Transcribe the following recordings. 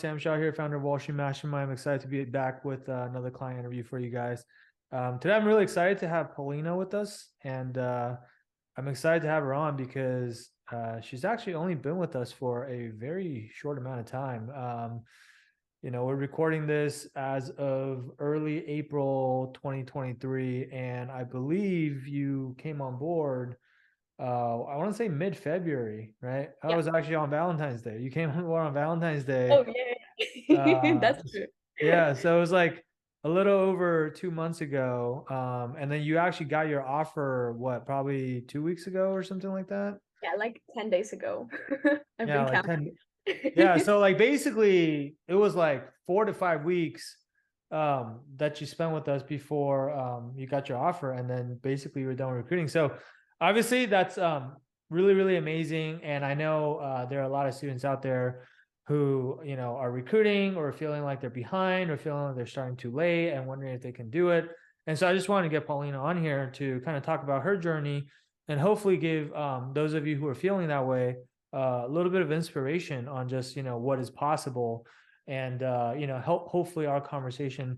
Sam Shaw here, founder of Wall Street Mastermind. I'm excited to be back with another client interview for you guys. Today, I'm really excited to have Paulina with us, and I'm excited to have her on because she's actually only been with us for a very short amount of time. We're recording this as of early April 2023, and I believe you came on board I want to say mid-February, right? I Yeah. was actually on Valentine's Day. You came on board on Valentine's Day. Oh, yeah. Uh, That's true. yeah, so it was like a little over 2 months ago. And then you actually got your offer, what, probably 2 weeks ago or something like that? Yeah, like 10 days ago. I've Yeah, been like counting. 10. Yeah, so like basically it was like 4 to 5 weeks that you spent with us before you got your offer, and then basically you were done with recruiting. So obviously that's really, really amazing. And I know there are a lot of students out there who, are recruiting or feeling like they're behind or feeling like they're starting too late and wondering if they can do it. And so I just wanted to get Paulina on here to kind of talk about her journey and hopefully give those of you who are feeling that way a little bit of inspiration on just what is possible, and hopefully our conversation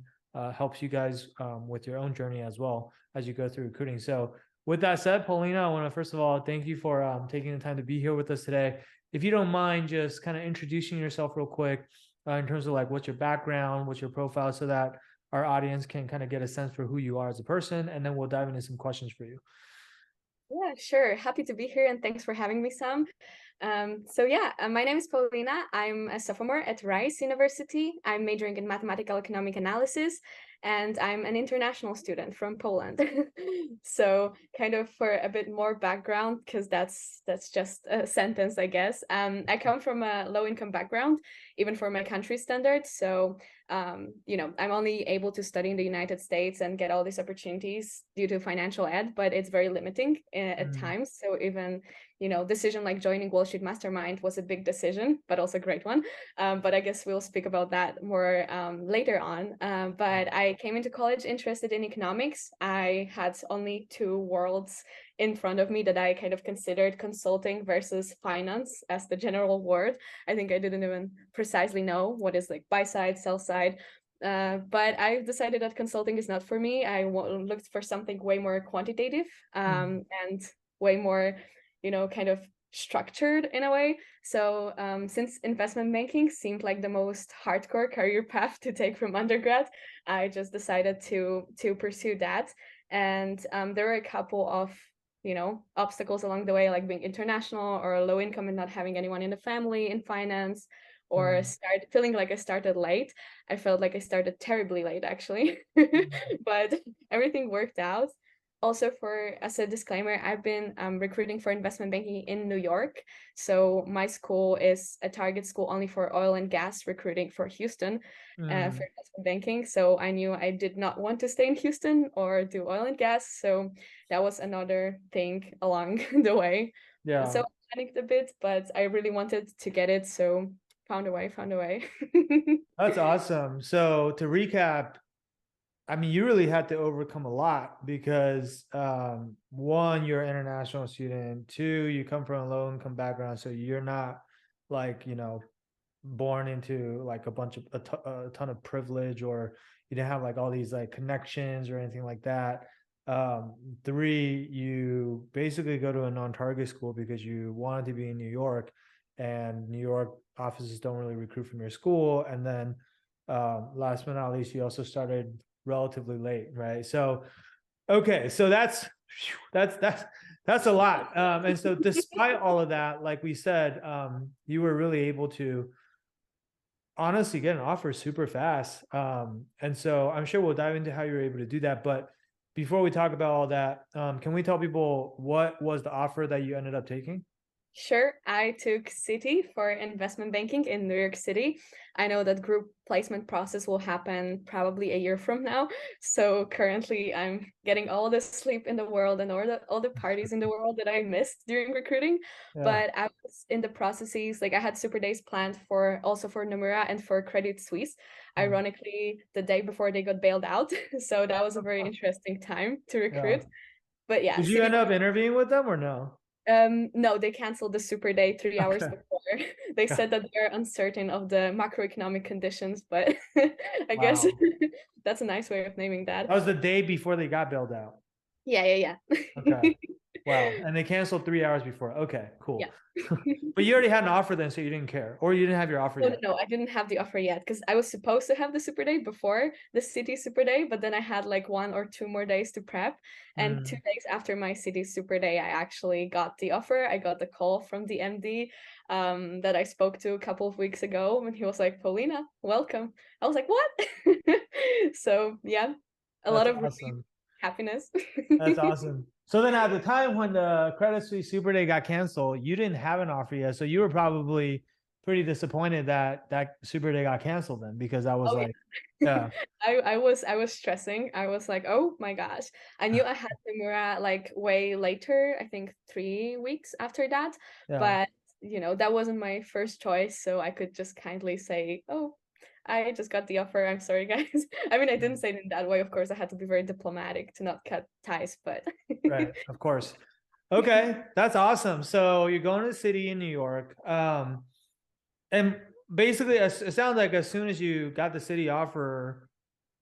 helps you guys with your own journey as well as you go through recruiting. So with that said, Paulina, I want to first of all thank you for taking the time to be here with us today. If you don't mind just kind of introducing yourself real quick, in terms of like what's your background, what's your profile, so that our audience can kind of get a sense for who you are as a person, and then we'll dive into some questions for you. Yeah, sure. Happy to be here and thanks for having me, Sam. My name is Paulina. I'm a sophomore at Rice University. I'm majoring in mathematical economic analysis, and I'm an international student from Poland. So kind of for a bit more background, because that's just a sentence, I guess. I come from a low income background, even for my country standards. So I'm only able to study in the United States and get all these opportunities due to financial aid, but it's very limiting at Mm. times. So even, decision like joining Wall Street Mastermind was a big decision, but also a great one. But I guess we'll speak about that more later on. But I came into college interested in economics. I had only two worlds in front of me that I kind of considered, consulting versus finance as the general word. I think I didn't even precisely know what is like buy side, sell side. But I've decided that consulting is not for me. Looked for something way more quantitative and way more, kind of structured in a way. So since investment banking seemed like the most hardcore career path to take from undergrad, I just decided to pursue that. And there were a couple of obstacles along the way, like being international or low income and not having anyone in the family in finance, or Mm. start feeling like I started late. I felt like I started terribly late, actually. But everything worked out. Also, for as a disclaimer, I've been recruiting for investment banking in New York. So my school is a target school only for oil and gas recruiting for Houston, for Mm. investment banking. So I knew I did not want to stay in Houston or do oil and gas. So that was another thing along the way. So Yeah. I panicked a bit, but I really wanted to get it. So found a way. That's awesome. So to recap, I mean, you really had to overcome a lot because one, you're an international student. Two, you come from a low income background, so you're not like born into like a ton of privilege, or you didn't have like all these like connections or anything like that. Three, you basically go to a non-target school because you wanted to be in New York, and New York offices don't really recruit from your school. And then last but not least, you also started relatively late, right? So okay, so that's a lot. And so despite all of that, like we said, you were really able to honestly get an offer super fast. And so I'm sure we'll dive into how you were able to do that. But before we talk about all that, can we tell people what was the offer that you ended up taking? Sure, I took City for investment banking in New York City. I know that group placement process will happen probably a year from now. So currently I'm getting all the sleep in the world and all the parties in the world that I missed during recruiting. Yeah. But I was in the processes, like I had super days planned for also for Nomura and for Credit Suisse, Mm. ironically the day before they got bailed out. So that was a very interesting time to Yeah. recruit. But yeah, Did you City. end up interviewing with them or no? No, they canceled the super day 3 hours Okay. before. They said that they're uncertain of the macroeconomic conditions, but I guess Wow. that's a nice way of naming that. That was the day before they got bailed out. Yeah. Okay. Wow. And they canceled 3 hours before. Okay, Yeah. cool. But you already had an offer then, so you didn't care, or you didn't have your offer No, no, yet. no, I didn't have the offer yet because I was supposed to have the super day before the city super day, but then I had like 1 or 2 more days to prep. And Mm. 2 days after my city super day, I actually got the offer. I got the call from the MD that I spoke to a couple of weeks ago, and he was like, Paulina, welcome. I was like, what? So yeah, a lot That's of relief, awesome. happiness. That's awesome. So then at the time when the Credit Suisse Super Day got canceled, you didn't have an offer yet. So you were probably pretty disappointed that that Super Day got canceled then, because I was Oh like, yeah. yeah, I was stressing. I was like, oh my gosh. I knew I had Nomura like way later, I think 3 weeks after that. yeah, But that wasn't my first choice. So I could just kindly say, oh, I just got the offer. I'm sorry, guys. I mean, I didn't say it in that way. Of course, I had to be very diplomatic to not cut ties, but right, of course. Okay, that's awesome. So you're going to the city in New York. And basically, it sounds like as soon as you got the city offer,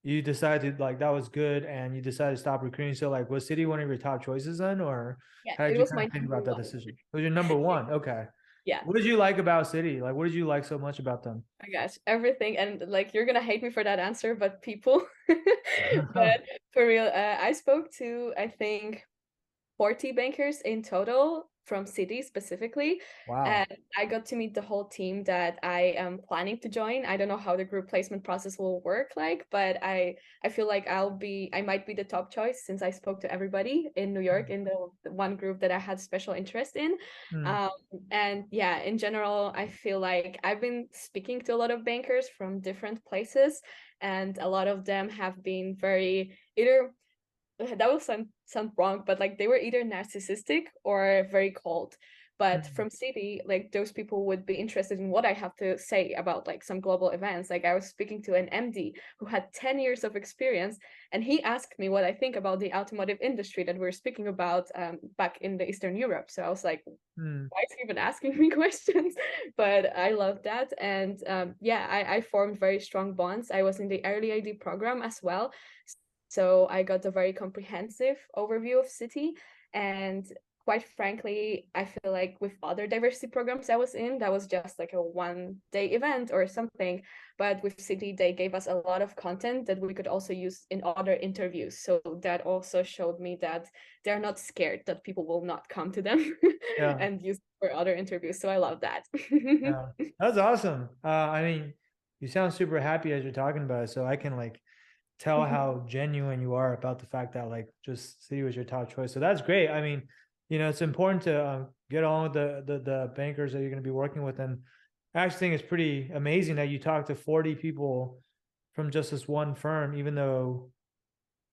you decided like that was good and you decided to stop recruiting. So like was City one of your top choices then, or yeah, how did it you was kind my of think number about that one. decision? It was your number one. Okay. Yeah. What did you like about City? Like what did you like so much about them? My gosh, everything. And like you're gonna hate me for that answer, but people. But for real, I spoke to I think 40 bankers in total from Citi specifically. Wow. And I got to meet the whole team that I am planning to join. I don't know how the group placement process will work like, but I feel like I might be the top choice since I spoke to everybody in New York in the one group that I had special interest in. Mm, Um, and yeah, in general, I feel like I've been speaking to a lot of bankers from different places, and a lot of them have been very either that will sound wrong, but like they were either narcissistic or very cold. But mm, from City, like those people would be interested in what I have to say about like some global events. Like I was speaking to an MD who had 10 years of experience, and he asked me what I think about the automotive industry that we are speaking about back in the Eastern Europe. So I was like, mm, why is he even asking me questions? But I love that. And yeah, I formed very strong bonds. I was in the early ID program as well. So I got a very comprehensive overview of City. And quite frankly, I feel like with other diversity programs I was in, that was just like a 1 day event or something. But with City, they gave us a lot of content that we could also use in other interviews. So that also showed me that they're not scared that people will not come to them yeah. and use for other interviews. So I love that. Yeah. That's awesome. I mean, you sound super happy as you're talking about it. So I can like tell how genuine you are about the fact that like just City was your top choice. So that's great. I mean, it's important to get on with the bankers that you're going to be working with. And I actually think it's pretty amazing that you talked to 40 people from just this one firm, even though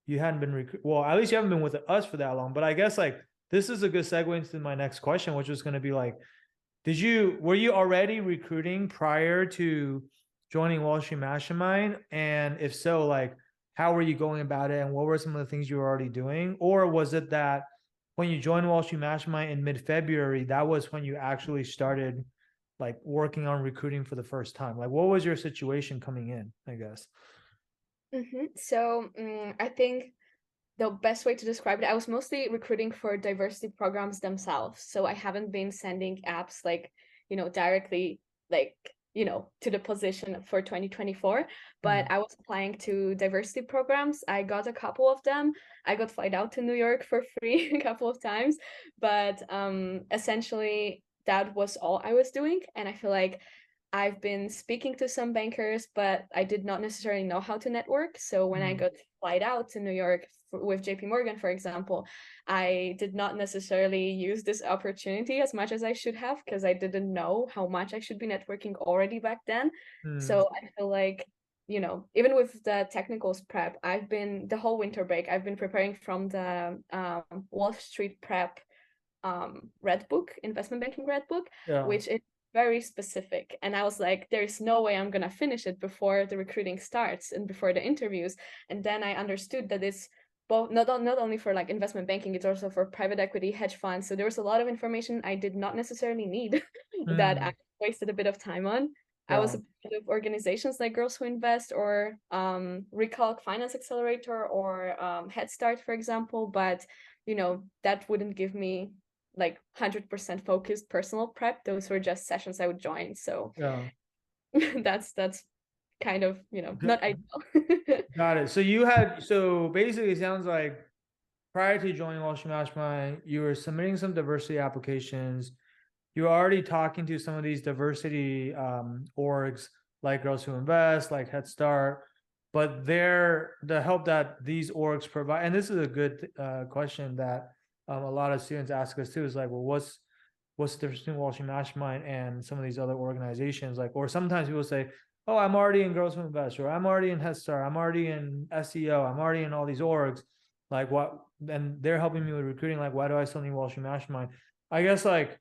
you hadn't been well, at least you haven't been with us for that long. But I guess like this is a good segue into my next question, which was going to be like, were you already recruiting prior to joining Wall Street Mastermind? And if so, like, how were you going about it? And what were some of the things you were already doing? Or was it that when you joined Wall Street Mastermind in mid-February, that was when you actually started like working on recruiting for the first time? Like, what was your situation coming in, I guess? So I think the best way to describe it, I was mostly recruiting for diversity programs themselves. So I haven't been sending apps like, directly like, to the position for 2024, but Hmm. I was applying to diversity programs. I got a couple of them. I got flight out to New York for free a couple of times, but essentially that was all I was doing. And I feel like I've been speaking to some bankers, but I did not necessarily know how to network. So when I Hmm. got flight out to New York with JP Morgan, for example, I did not necessarily use this opportunity as much as I should have because I didn't know how much I should be networking already back then. Hmm. So I feel like, even with the technicals prep, I've been the whole winter break, I've been preparing from the Wall Street prep red book, investment banking red book, Yeah. which is very specific. And I was like, there's no way I'm gonna finish it before the recruiting starts and before the interviews. And then I understood that it's both not only for like investment banking, it's also for private equity, hedge funds. So there was a lot of information I did not necessarily need that I Mm, wasted a bit of time on. I was yeah. a part of organizations like Girls Who Invest or Recalc Finance Accelerator or Head Start, for example. But that wouldn't give me like 100% focused personal prep. Those were just sessions I would join. So Yeah. that's kind of not Got ideal. got it. So basically it sounds like prior to joining Wall Street Mastermind, you were submitting some diversity applications. You were already talking to some of these diversity orgs like Girls Who Invest, like Head Start, but the help that these orgs provide, and this is a good question that a lot of students ask us too, is like, well, what's the difference between Wall Street Mastermind and some of these other organizations? Like, or sometimes people say, oh, I'm already in Girls Who Invest, or I'm already in Head Start, I'm already in SEO, I'm already in all these orgs. Like what? And they're helping me with recruiting. Like, why do I still need Wall Street Mastermind? I guess like,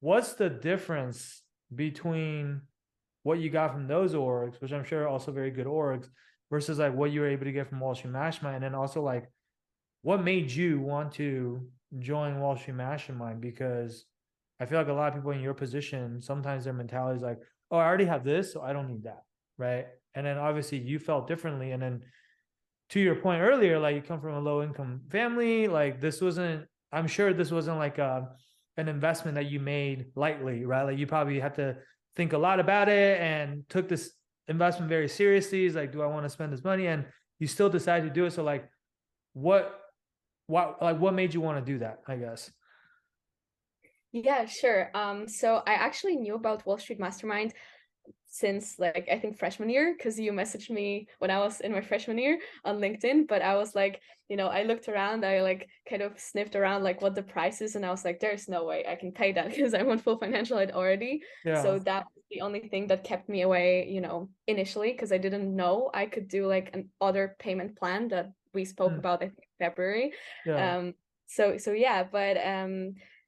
what's the difference between what you got from those orgs, which I'm sure are also very good orgs, versus like what you were able to get from Wall Street Mastermind, and then also like what made you want to join Wall Street Mastermind? Because I feel like a lot of people in your position, sometimes their mentality is like, oh, I already have this, so I don't need that, right? And then obviously you felt differently, and then to your point earlier, like you come from a low income family, like this wasn't, I'm sure this wasn't like an investment that you made lightly, right? Like you probably had to think a lot about it and took this investment very seriously. It's like, do I want to spend this money? And you still decide to do it. So like, what, what made you want to do that? I guess. Yeah, sure. So I actually knew about Wall Street Mastermind since like I think freshman year because you messaged me when I was in my freshman year on LinkedIn. But I was like, I looked around, I like kind of sniffed around like what the price is, and I was like, there's no way I can pay that because I'm on full financial aid already. Yeah. So that was the only thing that kept me away, initially, because I didn't know I could do like an other payment plan that we spoke Mm, about, I think, in February. yeah. So yeah, but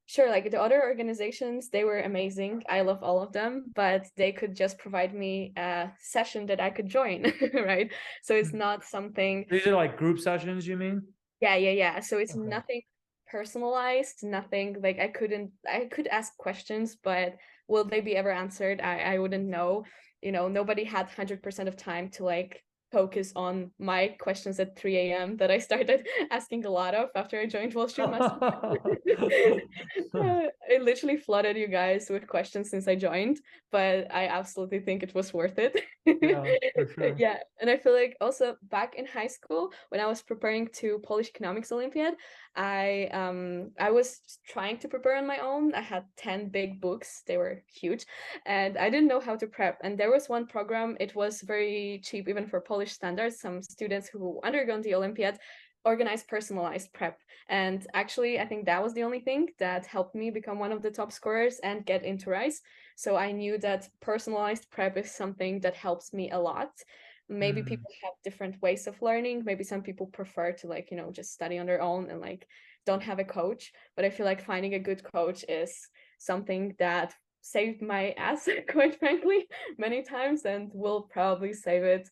sure, like the other organizations, they were amazing. I love all of them, but they could just provide me a session that I could join, right? So it's Mm. not something, These are like group sessions, you mean? yeah. So it's Okay. nothing personalized, nothing like I could ask questions, but will they be ever answered? I wouldn't know. Nobody had 100% of time to like focus on my questions at 3 a.m. that I started asking a lot of after I joined Wall Street Master. I literally flooded you guys with questions since I joined, but I absolutely think it was worth it. Yeah, for sure. Yeah, and I feel like also back in high school when I was preparing to Polish Economics Olympiad, I was trying to prepare on my own. I had 10 big books, they were huge, and I didn't know how to prep. And there was one program, it was very cheap even for Polish standards. Some students who undergone the Olympiad organized personalized prep, and actually I think that was the only thing that helped me become one of the top scorers and get into Rise. So I knew that personalized prep is something that helps me a lot. Maybe Mm, people have different ways of learning. Maybe some people prefer to like just study on their own and like don't have a coach, but I feel like finding a good coach is something that saved my ass quite frankly many times and will probably save it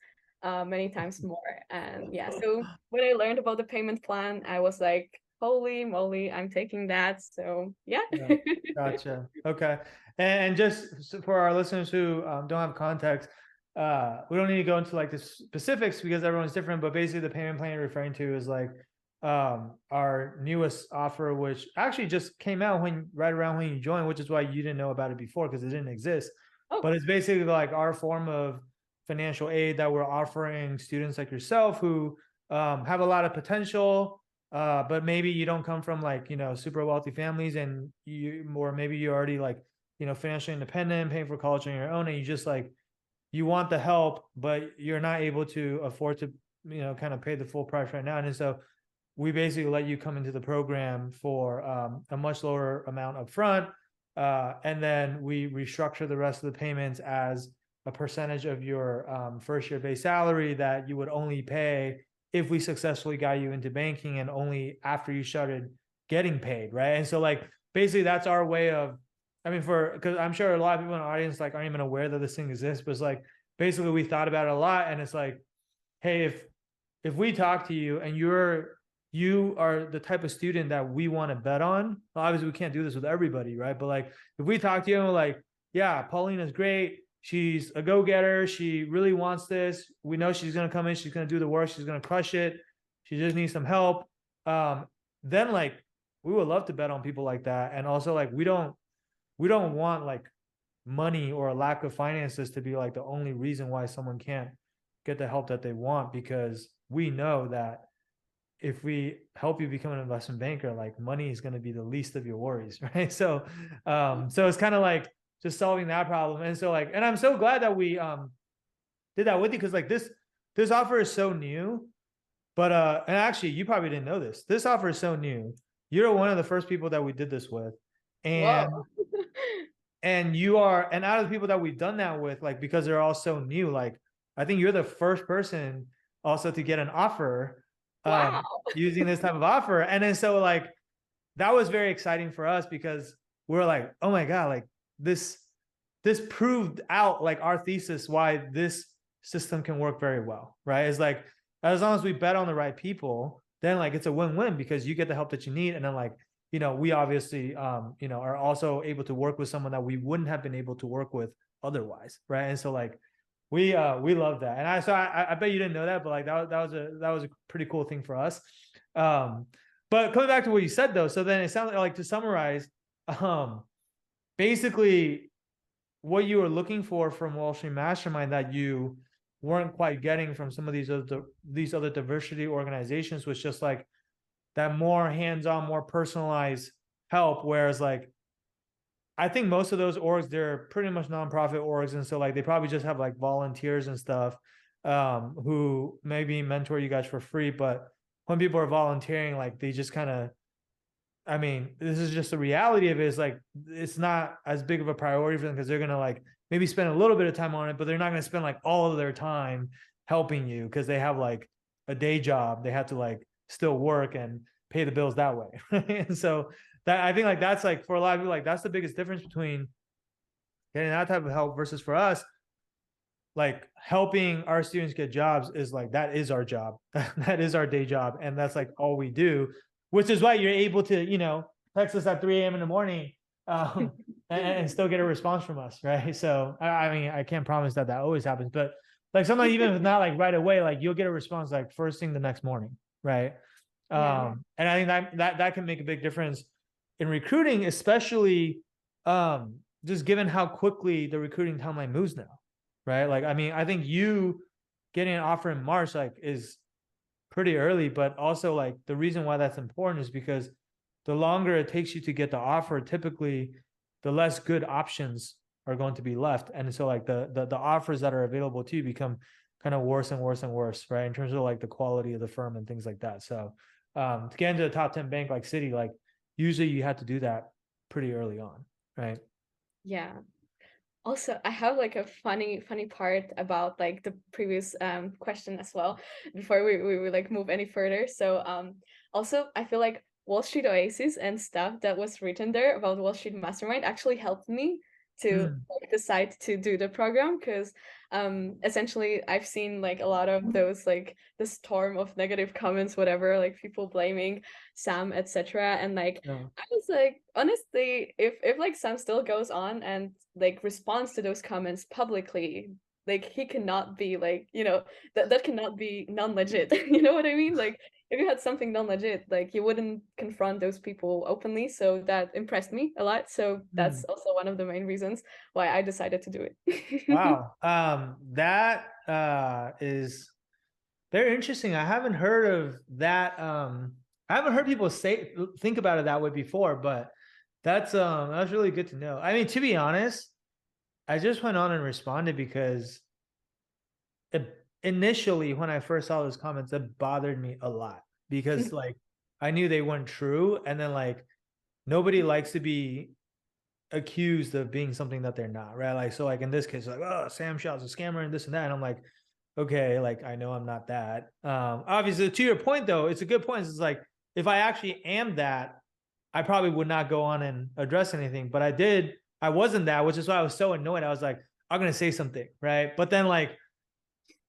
many times more. And yeah, so when I learned about the payment plan, I was like, holy moly, I'm taking that. So yeah. yeah. Gotcha. Okay. And just for our listeners who don't have context, we don't need to go into like the specifics because everyone's different, but basically the payment plan you're referring to is like our newest offer, which actually just came out right around when you joined, which is why you didn't know about it before because it didn't exist. Oh, But it's basically like our form of financial aid that we're offering students like yourself who have a lot of potential, but maybe you don't come from like super wealthy families, and or maybe you're already like financially independent, paying for college on your own, and you just like you want the help, but you're not able to afford to kind of pay the full price right now. And so we basically let you come into the program for a much lower amount up front, and then we restructure the rest of the payments as a percentage of your first year base salary that you would only pay if we successfully got you into banking, and only after you started getting paid, right? And so like basically that's our way of, I mean, because I'm sure a lot of people in the audience like aren't even aware that this thing exists, but it's like basically we thought about it a lot, and it's like, hey, if we talk to you and you are the type of student that we want to bet on, obviously we can't do this with everybody, right? But like if we talk to you and we're like, yeah, Paulina's great. She's a go-getter. She really wants this. We know she's going to come in. She's going to do the work. She's going to crush it. She just needs some help. Then like we would love to bet on people like that. And also like we don't want like money or a lack of finances to be like the only reason why someone can't get the help that they want, because we know that if we help you become an investment banker, like money is going to be the least of your worries, right? So it's kind of like just solving that problem. And so like, and I'm so glad that we did that with you, because like this offer is so new. But and actually, you probably didn't know this. This offer is so new. You're one of the first people that we did this with, Whoa. and you are, and out of the people that we've done that with, like because they're all so new, like I think you're the first person also to get an offer Wow. using this type of offer. And then so like that was very exciting for us, because we're like, oh my God, like this proved out like our thesis why this system can work very well, right? It's like as long as we bet on the right people, then like it's a win-win, because you get the help that you need, and then like we obviously are also able to work with someone that we wouldn't have been able to work with otherwise, right? And so like we love that. And I bet you didn't know that, but like that was a pretty cool thing for us. But coming back to what you said though, so then it sounds like to summarize, basically what you were looking for from Wall Street Mastermind that you weren't quite getting from some of these other diversity organizations was just like that more hands-on, more personalized help. Whereas like I think most of those orgs, they're pretty much nonprofit orgs, and so like they probably just have like volunteers and stuff who maybe mentor you guys for free. But when people are volunteering, like they just kind of, I mean, this is just the reality of it, is like it's not as big of a priority for them, because they're gonna like maybe spend a little bit of time on it, but they're not gonna spend like all of their time helping you, because they have like a day job. They have to like still work and pay the bills that way. And so that, I think like that's like for a lot of people, like that's the biggest difference between getting that type of help versus for us, like helping our students get jobs is like, that is our job. That is our day job. And that's like all we do, which is why you're able to, text us at 3 a.m. in the morning and still get a response from us. Right. So, I mean, I can't promise that always happens, but like sometimes even if it's not like right away, like you'll get a response like first thing the next morning. Right. Yeah. And I think that can make a big difference in recruiting, especially just given how quickly the recruiting timeline moves now, right? Like, I mean, I think you getting an offer in March like is pretty early, but also like the reason why that's important is because the longer it takes you to get the offer, typically the less good options are going to be left. And so like the offers that are available to you become kind of worse and worse and worse, right? In terms of like the quality of the firm and things like that. So to get into a top 10 bank like Citi, like usually you have to do that pretty early on, right? Yeah. Also, I have like a funny part about like the previous question as well before we like move any further. So also I feel like Wall Street Oasis and stuff that was written there about Wall Street Mastermind actually helped me to like, decide to do the program, because essentially I've seen like a lot of those like the storm of negative comments, whatever, like people blaming Sam, etc. And like Yeah. I was like, honestly, if like Sam still goes on and like responds to those comments publicly, like he cannot be like, that cannot be non-legit. You know what I mean? Like if you had something non-legit, like you wouldn't confront those people openly. So that impressed me a lot. So that's also one of the main reasons why I decided to do it. Wow. That is very interesting. I haven't heard of that. I haven't heard people think about it that way before, but that's really good to know. I mean, to be honest, I just went on and responded because initially when I first saw those comments, it bothered me a lot, because like I knew they weren't true, and then like nobody likes to be accused of being something that they're not, right? Like, so like in this case, like, oh, Sam Shaw's a scammer and this and that. And I'm like, okay, like I know I'm not that. Obviously, to your point though, it's a good point. It's like if I actually am that, I probably would not go on and address anything. But I wasn't that, which is why I was so annoyed. I was like, I'm gonna say something, right? But then like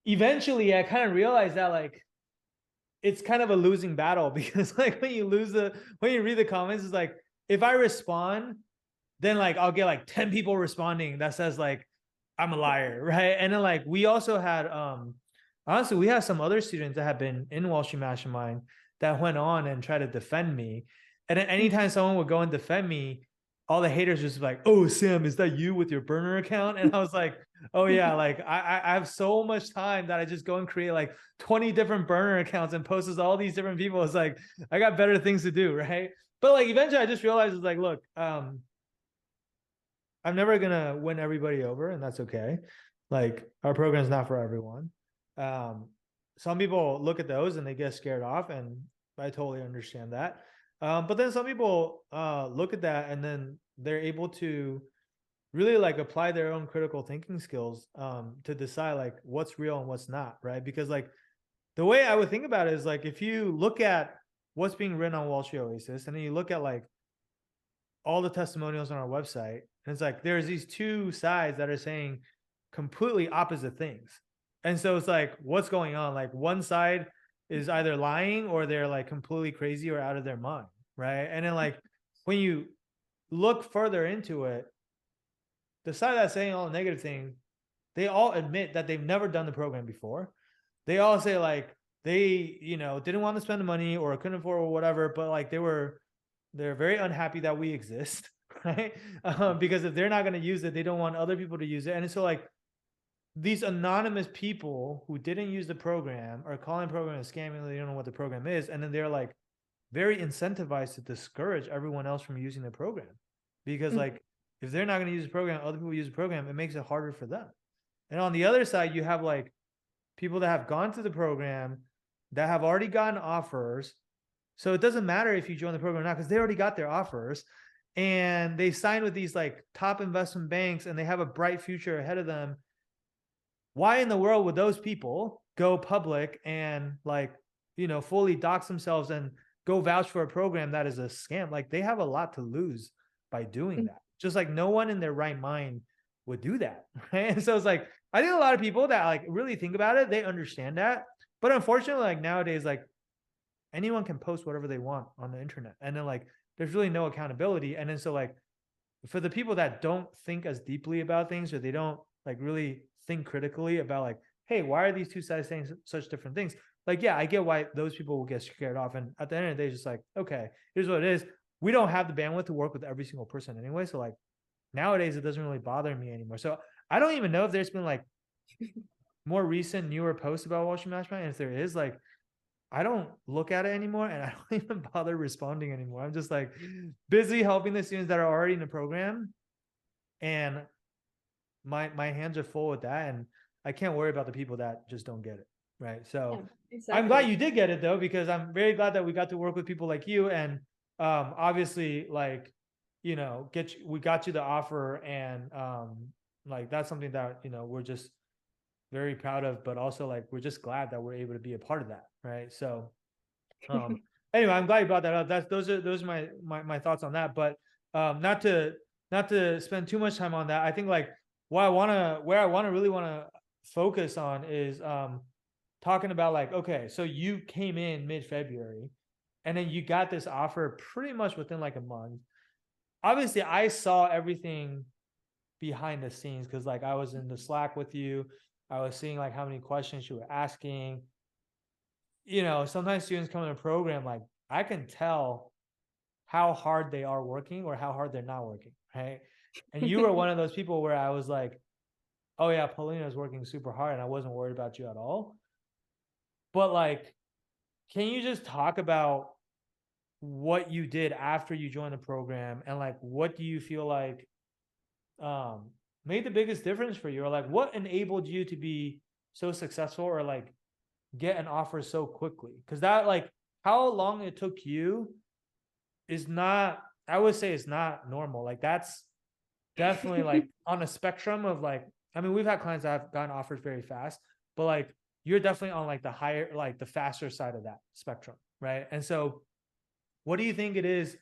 eventually I kind of realized that like it's kind of a losing battle because like when you read the comments, it's like if I respond, then like I'll get like 10 people responding that says like I'm a liar, right? And then like we also had honestly we have some other students that have been in Wall Street Mastermind that went on and tried to defend me. And then anytime someone would go and defend me, all the haters just like, oh Sam, is that you with your burner account? And I was like, oh yeah, like I have so much time that I just go and create like 20 different burner accounts and post all these different people. It's like I got better things to do, right? But like eventually I just realized it's like, look, I'm never gonna win everybody over, and that's okay. Like our program's not for everyone. Um, some people look at those and they get scared off, and I totally understand that. But then some people look at that and then they're able to really like apply their own critical thinking skills to decide like what's real and what's not, right? Because like the way I would think about it is like if you look at what's being written on Wall Street Oasis and then you look at like all the testimonials on our website, and it's like there's these two sides that are saying completely opposite things. And so it's like, what's going on? Like one side is either lying or they're like completely crazy or out of their mind, right? And then like when you look further into it, the side that's saying all the negative things, they all admit that they've never done the program before. They all say like they, didn't want to spend the money or couldn't afford or whatever, but like they're very unhappy that we exist, right? Because if they're not going to use it, they don't want other people to use it. And so like these anonymous people who didn't use the program are calling the program a scam and they don't know what the program is. And then they're like very incentivized to discourage everyone else from using the program. Because like if they're not going to use the program, other people use the program, it makes it harder for them. And on the other side, you have like people that have gone to the program that have already gotten offers. So it doesn't matter if you join the program or not, because they already got their offers and they signed with these like top investment banks and they have a bright future ahead of them. Why in the world would those people go public and like, fully dox themselves and go vouch for a program that is a scam? Like they have a lot to lose by doing that. Just like no one in their right mind would do that. Right. And so it's like, I think a lot of people that like really think about it, they understand that. But unfortunately, like nowadays, like anyone can post whatever they want on the internet. And then like, there's really no accountability. And then so like, for the people that don't think as deeply about things, or they don't like really think critically about like, hey, why are these two sides saying such different things? Like, yeah, I get why those people will get scared off. And at the end of the day, it's just like, okay, here's what it is. We don't have the bandwidth to work with every single person anyway. So like nowadays, it doesn't really bother me anymore. So I don't even know if there's been like more recent, newer posts about Wall Street Mastermind. And if there is, like, I don't look at it anymore and I don't even bother responding anymore. I'm just like busy helping the students that are already in the program. And my hands are full with that. And I can't worry about the people that just don't get it. Right. So I'm glad you did get it though, because I'm very glad that we got to work with people like you. And obviously like, we got you the offer, and like that's something that, we're just very proud of, but also like we're just glad that we're able to be a part of that, right? So anyway, I'm glad you brought that up. Those are my thoughts on that. But not to spend too much time on that. I think like where I really want to focus on is talking about like, okay, so you came in mid-February and then you got this offer pretty much within like a month. Obviously, I saw everything behind the scenes because like I was in the Slack with you. I was seeing like how many questions you were asking. Sometimes students come in a program, like I can tell how hard they are working or how hard they're not working, right? And you were one of those people where I was like, oh yeah, Paulina is working super hard and I wasn't worried about you at all. But like, can you just talk about what you did after you joined the program and like what do you feel like made the biggest difference for you, or like what enabled you to be so successful or like get an offer so quickly? Because that like how long it took you is not, I would say it's not normal. Like that's definitely like on a spectrum of like, I mean, we've had clients that have gotten offers very fast, but like you're definitely on like the higher, like the faster side of that spectrum, right? And so what do you think it is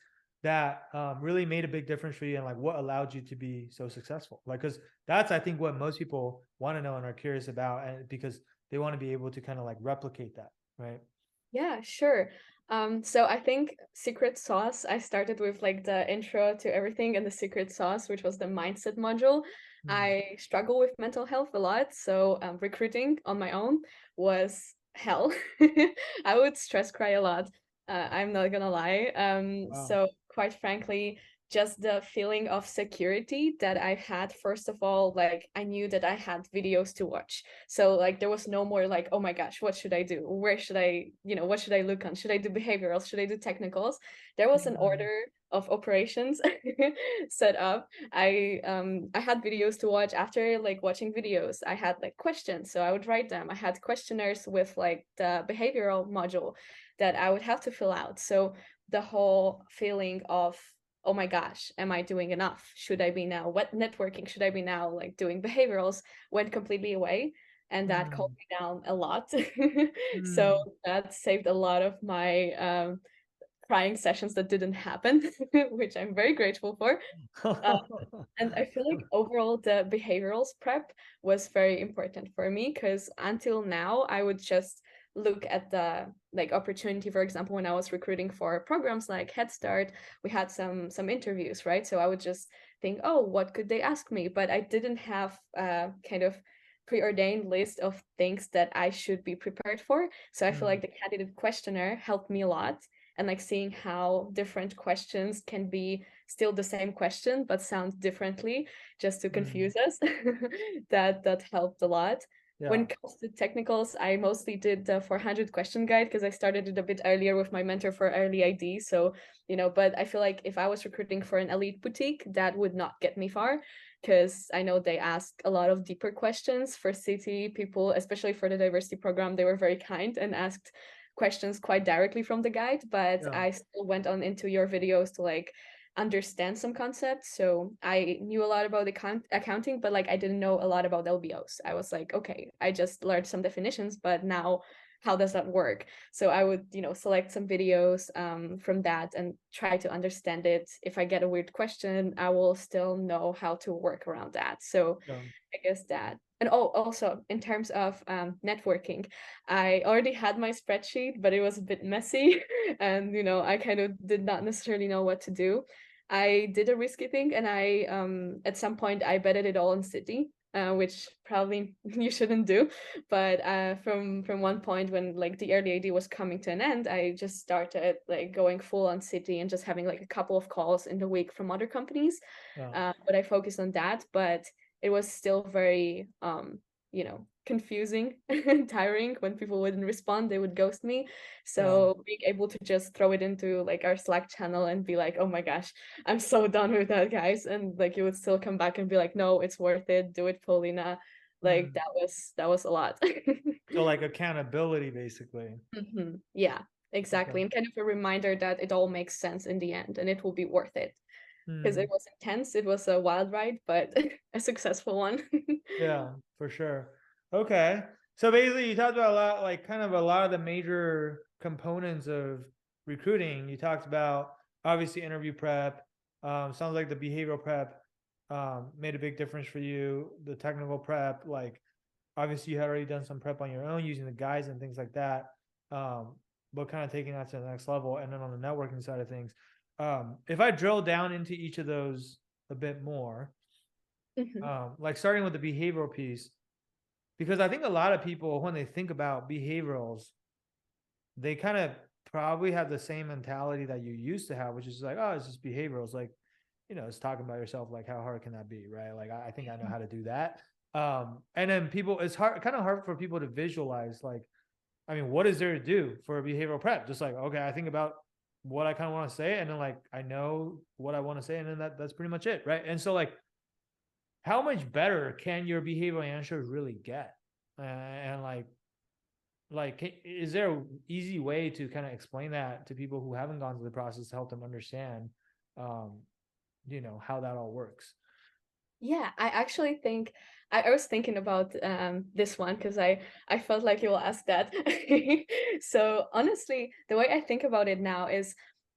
that really made a big difference for you, and like what allowed you to be so successful? Like, because that's, I think, what most people want to know and are curious about, and because they want to be able to kind of like replicate that, right? Yeah, sure. So I think secret sauce, I started with like the intro to everything and the secret sauce, which was the mindset module. Mm. I struggle with mental health a lot, so recruiting on my own was hell. I would stress cry a lot. I'm not gonna lie. Wow. So quite frankly, just the feeling of security that I had, first of all, like I knew that I had videos to watch. So like there was no more like, oh my gosh, what should I do? Where should I, what should I look on? Should I do behaviorals? Should I do technicals? There was an Mm. order of operations set up. I had videos to watch. After like watching videos, I had like questions. So I would write them. I had questionnaires with like the behavioral module that I would have to fill out. So the whole feeling of, oh my gosh, am I doing enough? Should I be now what networking? Should I be now like doing behaviorals? Went completely away, and that calmed Mm. me down a lot. So Mm. that saved a lot of my crying sessions that didn't happen, which I'm very grateful for. Uh, and I feel like overall the behaviorals prep was very important for me because until now I would just look at the like opportunity. For example, when I was recruiting for programs like Head Start, we had some interviews, right? So I would just think, oh, what could they ask me? But I didn't have a kind of preordained list of things that I should be prepared for. So I feel Mm. like the candidate questionnaire helped me a lot, and like seeing how different questions can be still the same question but sound differently just to Mm. confuse us. That helped a lot. When Yeah. it comes to technicals, I mostly did the 400 question guide because I started it a bit earlier with my mentor for early ID. So, but I feel like if I was recruiting for an elite boutique, that would not get me far because I know they ask a lot of deeper questions. For city people, especially for the diversity program, they were very kind and asked questions quite directly from the guide, but Yeah. I still went on into your videos to like understand some concepts. So I knew a lot about accounting, but like I didn't know a lot about LBOs. I was like, okay, I just learned some definitions, but now how does that work? So I would, select some videos from that and try to understand it. If I get a weird question, I will still know how to work around that. So Yeah. I guess that. And oh, also in terms of networking, I already had my spreadsheet, but it was a bit messy, and I kind of did not necessarily know what to do. I did a risky thing, and I at some point I betted it all on City, which probably you shouldn't do. But from one point when like the early AD was coming to an end, I just started like going full on City and just having like a couple of calls in the week from other companies. Yeah. But I focused on that, but it was still very confusing and tiring. When people wouldn't respond, they would ghost me. Yeah. So being able to just throw it into like our Slack channel and be like, oh my gosh, I'm so done with that, guys, and like you would still come back and be like, no, it's worth it, do it, Paulina. Like Mm. that was a lot. So like accountability, basically. Yeah, Okay. exactly, and kind of a reminder that it all makes sense in the end and it will be worth it, because it Mm. was intense. It was a wild ride, but a successful one. Yeah, for sure. Okay. So basically you talked about a lot, like kind of a lot of the major components of recruiting. You talked about obviously interview prep. Sounds like the behavioral prep made a big difference for you. The technical prep, like obviously you had already done some prep on your own using the guides and things like that. Um, but kind of taking that to the next level. And then on the networking side of things, if I drill down into each of those a bit more, Mhm. like starting with the behavioral piece, because I think a lot of people, when they think about behaviorals, they kind of probably have the same mentality that you used to have, which is like, oh, it's just behaviorals. Like, it's talking about yourself. Like, how hard can that be? Right. Like, I think I know how to do that. And then people, it's kind of hard for people to visualize, like, I mean, what is there to do for a behavioral prep? Just like, okay, I think about what I kind of want to say, and then like I know what I want to say, and then that's pretty much it, right? And so like, how much better can your behavioral answers really get? And like, is there an easy way to kind of explain that to people who haven't gone through the process to help them understand, um, how that all works? Yeah, I actually think I was thinking about this one because I felt like you will ask that. So honestly, the way I think about it now is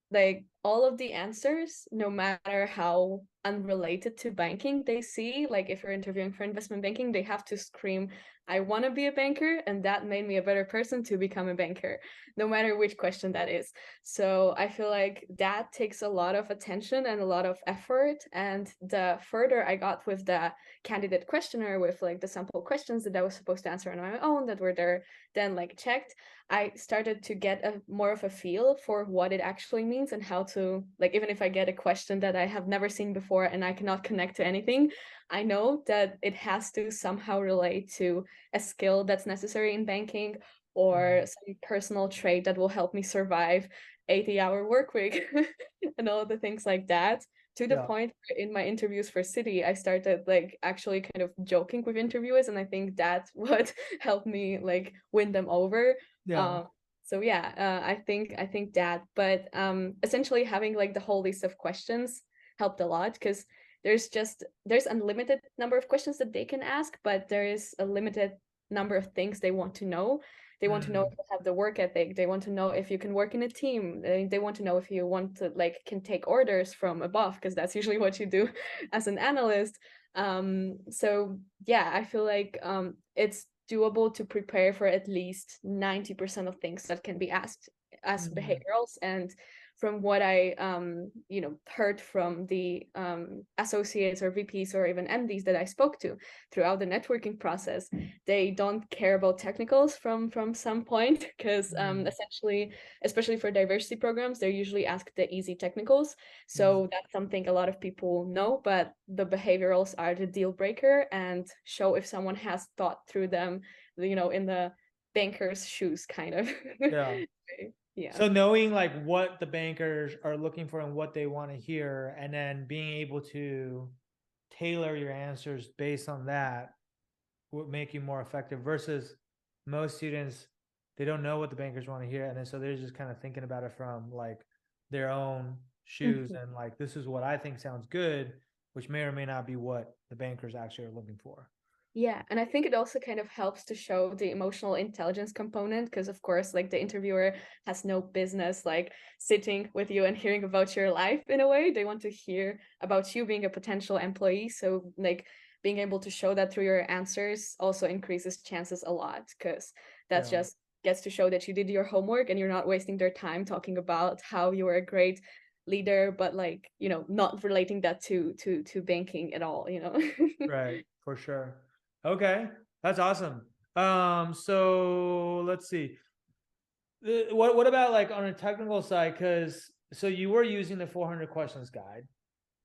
like all of the answers, no matter how unrelated to banking they see, like if you're interviewing for investment banking, they have to scream, I want to be a banker, and that made me a better person to become a banker, no matter which question that is. So I feel like that takes a lot of attention and a lot of effort. And the further I got with the candidate questionnaire, with like the sample questions that I was supposed to answer on my own that were there then like checked, I started to get a more of a feel for what it actually means and how to, like, even if I get a question that I have never seen before and I cannot connect to anything, I know that it has to somehow relate to a skill that's necessary in banking or some personal trait that will help me survive 80-hour work week and all the things like that. To the Yeah. point where in my interviews for City, I started like actually kind of joking with interviewers, and I think that's what helped me like win them over. Yeah. um so yeah, I think that, but essentially having like the whole list of questions helped a lot, because there's unlimited number of questions that they can ask, but there is a limited number of things they want to know. They want to know if you have the work ethic. They want to know if you can work in a team. They want to know if you want to like can take orders from above, because that's usually what you do as an analyst. So yeah, I feel like it's doable to prepare for at least 90% of things that can be asked as behaviorals. And from what I heard from the associates or VPs or even MDs that I spoke to throughout the networking process, they don't care about technicals from some point, because essentially, especially for diversity programs, they're usually asked the easy technicals. So that's something a lot of people know, but the behaviorals are the deal breaker and show if someone has thought through them, in the banker's shoes, kind of. Yeah. Yeah. So knowing like what the bankers are looking for and what they want to hear, and then being able to tailor your answers based on that would make you more effective versus most students, they don't know what the bankers want to hear. And then so they're just kind of thinking about it from like their own shoes and like, this is what I think sounds good, which may or may not be what the bankers actually are looking for. Yeah, and I think it also kind of helps to show the emotional intelligence component, because of course, like the interviewer has no business like sitting with you and hearing about your life in a way. They want to hear about you being a potential employee. So like being able to show that through your answers also increases chances a lot, because that's just gets to show that you did your homework and you're not wasting their time talking about how you were a great leader, but like, not relating that to banking at all. Right, for sure. Okay, that's awesome. So let's see. What about like on a technical side? Because so you were using the 400 questions guide,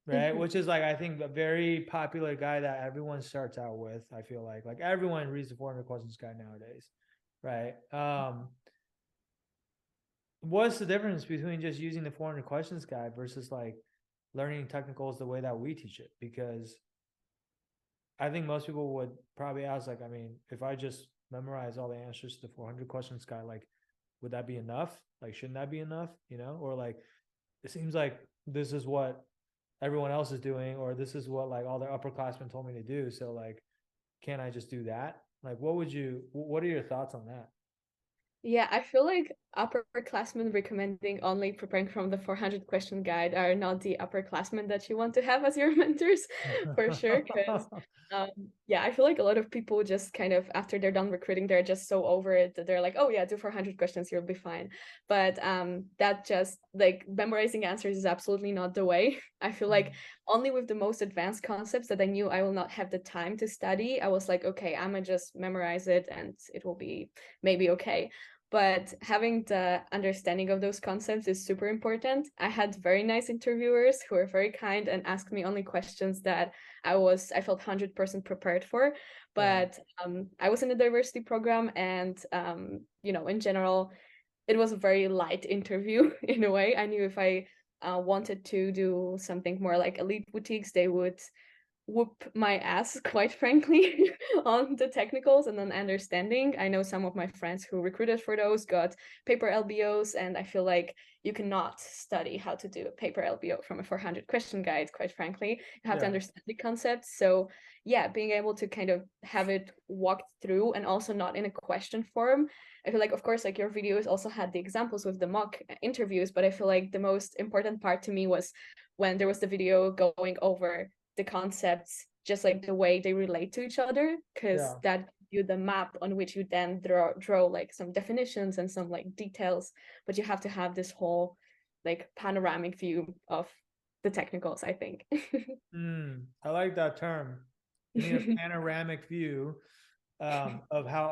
right? Which is like I think a very popular guide that everyone starts out with. I feel like everyone reads the 400 questions guide nowadays, right? What's the difference between just using the 400 questions guide versus like learning technicals the way that we teach it? Because I think most people would probably ask, like, I mean, if I just memorize all the answers to the 400 questions guide, like, would that be enough? Like, shouldn't that be enough? Or like, it seems like this is what everyone else is doing, or this is what like all the upperclassmen told me to do. So like, can't I just do that? Like, what are your thoughts on that? Yeah, I feel like upperclassmen recommending only preparing from the 400 question guide are not the upperclassmen that you want to have as your mentors, for sure. Because, yeah, I feel like a lot of people just kind of, after they're done recruiting, they're just so over it that they're like, oh, yeah, do 400 questions, you'll be fine. But that just like memorizing answers is absolutely not the way. I feel like only with the most advanced concepts that I knew I will not have the time to study, I was like, okay, I'm gonna just memorize it and it will be maybe okay. But having the understanding of those concepts is super important. I had very nice interviewers who were very kind and asked me only questions that I felt 100% prepared for. But I was in a diversity program, and in general, it was a very light interview in a way. I knew if I wanted to do something more like elite boutiques, they would whoop my ass, quite frankly, on the technicals and then understanding. I know some of my friends who recruited for those got paper LBOs, and I feel like you cannot study how to do a paper LBO from a 400 question guide, quite frankly. You have to Yeah. understand the concepts. So yeah, being able to kind of have it walked through and also not in a question form. I feel like, of course, like your videos also had the examples with the mock interviews, but I feel like the most important part to me was when there was the video going over the concepts, just like the way they relate to each other, because Yeah. that gives you the map on which you then draw like some definitions and some like details, but you have to have this whole like panoramic view of the technicals, I think. I like that term. You need a panoramic view of how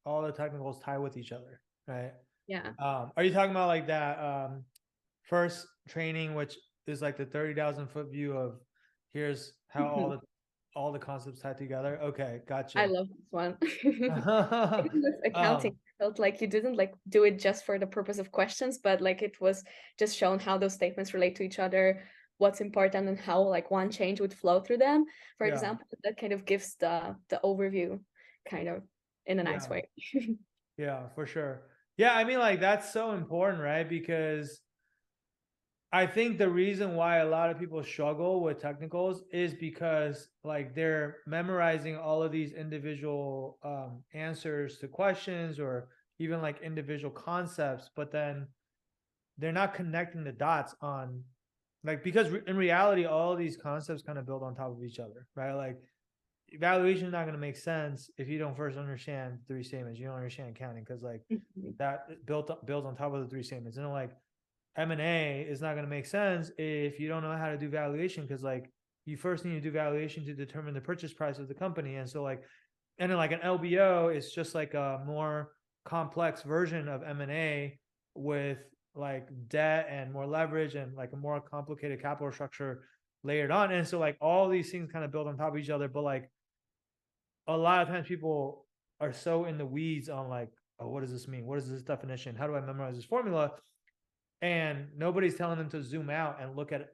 all the technicals tie with each other, right? Yeah. Are you talking about like that first training, which is like the 30,000 foot view of here's how all the concepts tie together? Okay, I gotcha. love this one. Even with accounting, um, I felt like you didn't like do it just for the purpose of questions, but like it was just shown how those statements relate to each other, what's important, and how like one change would flow through them. For yeah, example, that kind of gives the overview kind of in a nice yeah, way. yeah, for sure. Yeah, I mean, like that's so important, right? Because I think the reason why a lot of people struggle with technicals is because like they're memorizing all of these individual answers to questions or even like individual concepts, but then they're not connecting the dots on like because in reality all of these concepts kind of build on top of each other, right? Like evaluation is not going to make sense if you don't first understand three statements. You don't understand accounting because like Mhm. that builds on top of the three statements, and like M&A is not going to make sense if you don't know how to do valuation because like you first need to do valuation to determine the purchase price of the company. And so like, and then like an LBO is just like a more complex version of M&A with like debt and more leverage and like a more complicated capital structure layered on. And so like all these things kind of build on top of each other. But like a lot of times people are so in the weeds on like, oh, what does this mean? What is this definition? How do I memorize this formula? And nobody's telling them to zoom out and look at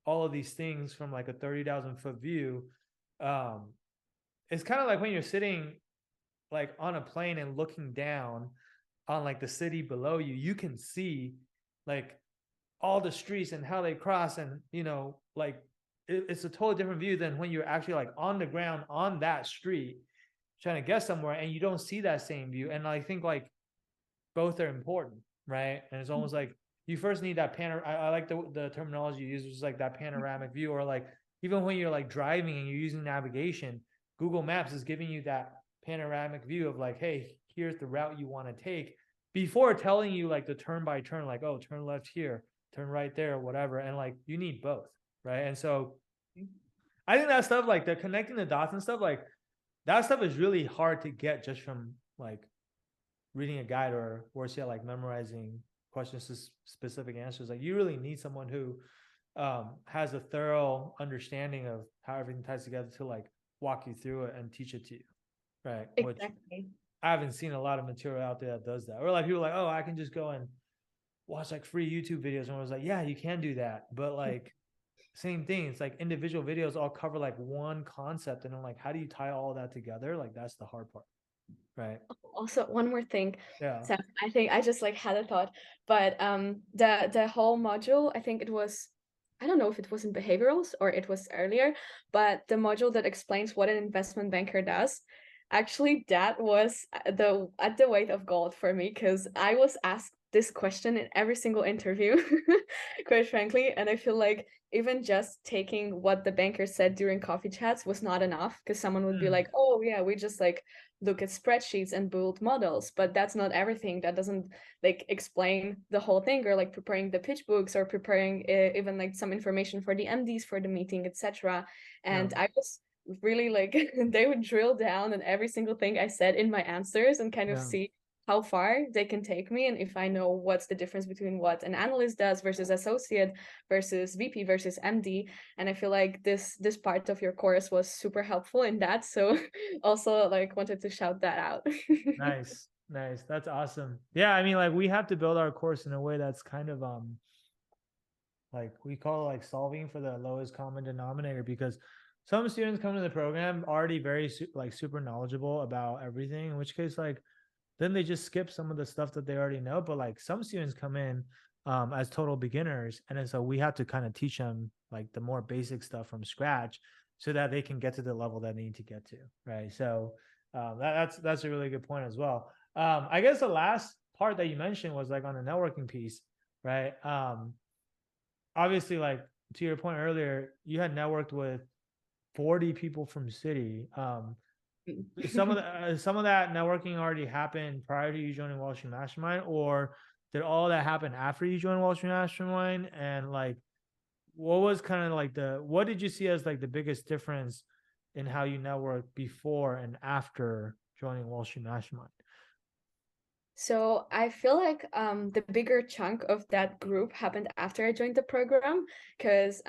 all of these things from like a 30,000 foot view. Um, it's kind of like when you're sitting like on a plane and looking down on like the city below you, you can see like all the streets and how they cross, and like it's a totally different view than when you're actually like on the ground on that street trying to get somewhere and you don't see that same view. And I think like both are important, right? And it's almost like you first need that I like the terminology you use, which is like that panoramic view, or like even when you're like driving and you're using navigation, Google Maps is giving you that panoramic view of like, hey, here's the route you want to take before telling you like the turn by turn, like, oh, turn left here, turn right there, or whatever. And like you need both, right? And so I think that stuff, like the connecting the dots and stuff, like that stuff is really hard to get just from like reading a guide or worse yet, like memorizing questions to specific answers. Like you really need someone who has a thorough understanding of how everything ties together to like walk you through it and teach it to you, right? Which Exactly. I haven't seen a lot of material out there that does that. Or like people are like, oh, I can just go and watch like free YouTube videos, and I was like, yeah, you can do that, but like same thing. It's like individual videos all cover like one concept, and I'm like, how do you tie all that together? Like that's the hard part, right? Also, one more thing. Yeah. So I think I just like had a thought, but the whole module, I think it was, I don't know if it was in behaviorals or it was earlier, but the module that explains what an investment banker does, actually that was the at the weight of gold for me because I was asked this question in every single interview, quite frankly, and I feel like even just taking what the banker said during coffee chats was not enough because someone would be Mm, like, oh yeah, we just like look at spreadsheets and build models, but that's not everything. That doesn't like explain the whole thing, or like preparing the pitch books or preparing even like some information for the MDs for the meeting, etc. yeah. And I was really like they would drill down on every single thing I said in my answers and kind of Yeah. see how far they can take me, and if I know what's the difference between what an analyst does versus associate versus VP versus MD. And I feel like this part of your course was super helpful in that, so also like wanted to shout that out. Nice. Nice. That's awesome. Yeah, I mean like we have to build our course in a way that's kind of like we call it like solving for the lowest common denominator, because some students come to the program already very like super knowledgeable about everything, in which case like then they just skip some of the stuff that they already know. But like some students come in as total beginners, and then so we have to kind of teach them like the more basic stuff from scratch so that they can get to the level that they need to get to, right? So that's a really good point as well. I guess the last part that you mentioned was like on the networking piece, right? Obviously, like to your point earlier, you had networked with 40 people from City. Some of that networking already happened prior to you joining Wall Street Mastermind, or did all that happen after you joined Wall Street Mastermind? And like, what was kind of like what did you see as like the biggest difference in how you network before and after joining Wall Street Mastermind? So I feel like the bigger chunk of that group happened after I joined the program because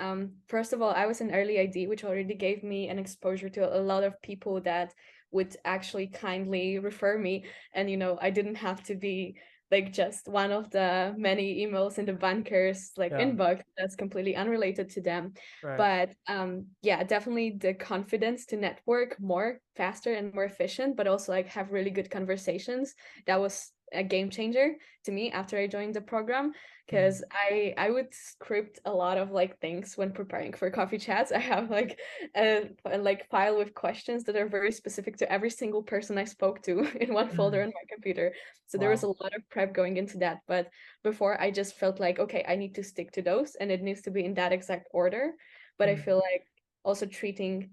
first of all, I was in early ID, which already gave me an exposure to a lot of people that would actually kindly refer me. And, I didn't have to be like just one of the many emails in the bankers like Yeah, inbox that's completely unrelated to them. right. But yeah, definitely the confidence to network more faster and more efficient, but also like have really good conversations. That was a game changer to me after I joined the program because I would script a lot of like things when preparing for coffee chats. I have like a like file with questions that are very specific to every single person I spoke to in one folder on my computer. So there was a Wow. lot of prep going into that. But before I just felt like, okay, I need to stick to those and it needs to be in that exact order. But I feel like also treating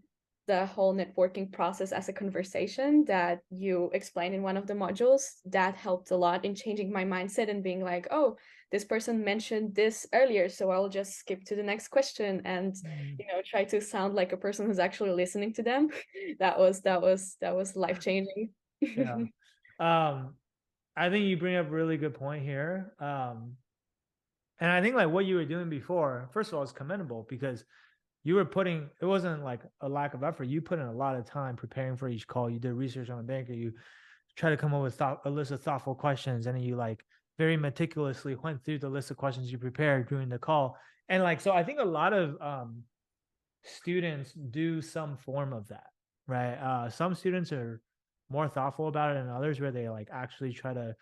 the whole networking process as a conversation that you explain in one of the modules, that helped a lot in changing my mindset and being like, oh, this person mentioned this earlier, so I'll just skip to the next question and try to sound like a person who's actually listening to them. That was life changing. Yeah. Um, I think you bring up a really good point here. And I think like what you were doing before, first of all, is commendable because you were putting, it wasn't like a lack of effort. You put in a lot of time preparing for each call. You did research on the banker. You try to come up with a list of thoughtful questions, and then you like very meticulously went through the list of questions you prepared during the call. And like, so I think a lot of students do some form of that, right? Some students are more thoughtful about it than others, where they like actually try to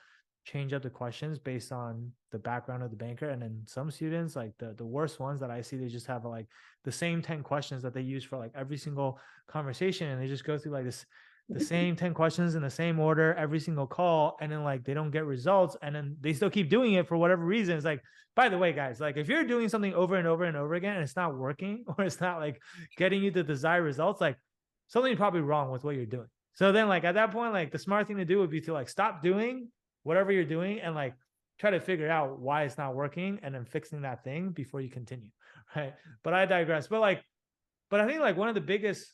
change up the questions based on the background of the banker. And then some students, like the worst ones that I see, they just have like the same 10 questions that they use for like every single conversation, and they just go through like the same 10 questions in the same order every single call, and then like they don't get results, and then they still keep doing it for whatever reason. It's like, by the way, guys, like if you're doing something over and over and over again and it's not working, or it's not like getting you the desired results, like something's probably wrong with what you're doing. So then like at that point, like the smart thing to do would be to like stop doing whatever you're doing and like try to figure out why it's not working, and then fixing that thing before you continue, right? But I digress. But I think like one of the biggest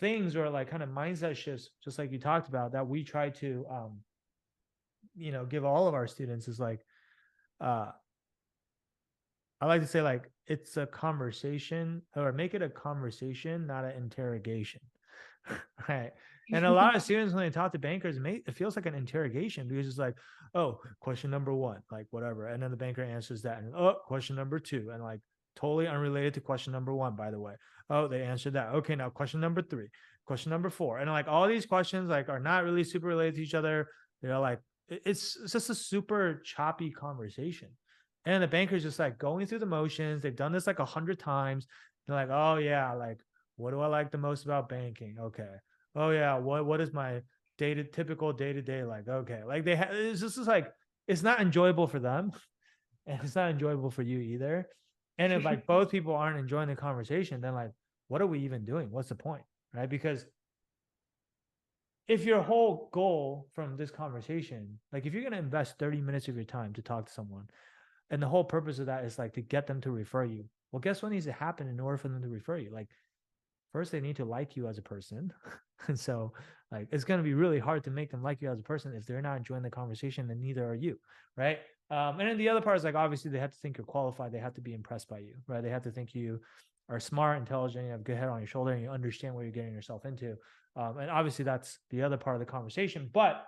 things, or like kind of mindset shifts, just like you talked about, that we try to give all of our students is like, uh I like to say like it's a conversation, or make it a conversation, not an interrogation. Right. And a lot of students, when they talk to bankers, it feels like an interrogation, because it's like, oh, question number one, like whatever. And then the banker answers that. And oh, question number two. And like totally unrelated to question number one, by the way. Oh, they answered that. Okay, now question number three, question number four. And like all these questions like are not really super related to each other. They're like, it's just a super choppy conversation. And the banker's just like going through the motions. They've done this like 100 times. They're like, oh yeah, like what do I like the most about banking? Okay. Oh yeah, what is my typical day to day like? Okay, like it's just like it's not enjoyable for them, and it's not enjoyable for you either. And if like both people aren't enjoying the conversation, then like what are we even doing? What's the point, right? Because if your whole goal from this conversation, like if you're gonna invest 30 minutes of your time to talk to someone, and the whole purpose of that is like to get them to refer you, well, guess what needs to happen in order for them to refer you? Like first they need to like you as a person. And so like it's going to be really hard to make them like you as a person if they're not enjoying the conversation, and neither are you, right? And then the other part is like obviously they have to think you're qualified, they have to be impressed by you, right? They have to think you are smart, intelligent, you have a good head on your shoulder, and you understand what you're getting yourself into. And obviously that's the other part of the conversation. But